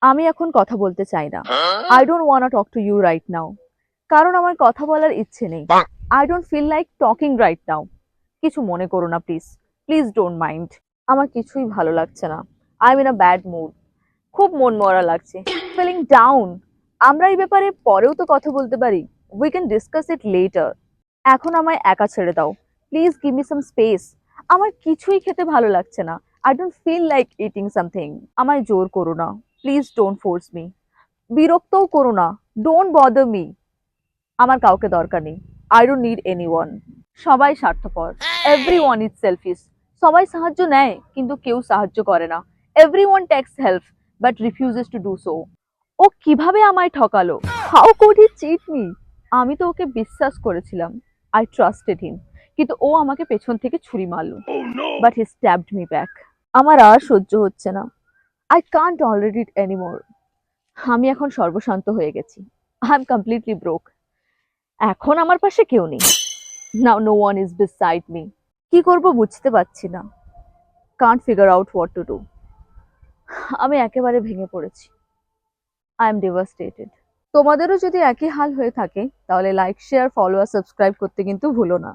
আমি এখন কথা বলতে চাই না। I don't wanna talk to you right now. কারণ আমার কথা বলার ইচ্ছে নেই। I don't feel like talking right now. কিছু মনে করো না প্লিজ। Please don't mind. আমার কিছুই ভালো লাগছে না। I am in a bad mood. খুব মন মরা লাগছে। Feeling down. আমরা এই ব্যাপারে পরেও তো কথা বলতে পারি। We can discuss it later. এখন আমায় একা ছেড়ে দাও। Please give me some space. আমার কিছুই খেতে ভালো লাগছে না। I don't feel like eating something. আমায় জোর করো না। Please don't force me. বিরক্তও করো না। Don't bother me. আমার কাউকে দরকার নেই। I don't need anyone. সবাই স্বার্থপর। Everyone is selfish. সবাই সাহায্য নেয় কিন্তু কেউ সাহায্য করে না। Everyone takes help but refuses to do so. ও কিভাবে আমায় ঠকালো? How could he cheat me? আমি তো ওকে বিশ্বাস করেছিলাম। I trusted him. কিন্তু ও আমাকে পেছন থেকে ছুরি মারলো। But he stabbed me back. আমার আর সহ্য হচ্ছে না। I can't tolerate it anymore. আমি এখন সর্বশান্ত হয়ে গেছি। I M completely broke. এখন আমার পাশে কেউ নেই। Now no one is beside me. কি করব বুঝতে পারছি না। Can't figure out what to do. আমি একেবারে ভেঙে পড়েছি। I am devastated. তোমাদেরও যদি একই হাল হয়ে থাকে তাহলে লাইক শেয়ার ফলো আর সাবস্ক্রাইব করতে কিন্তু ভুলো না।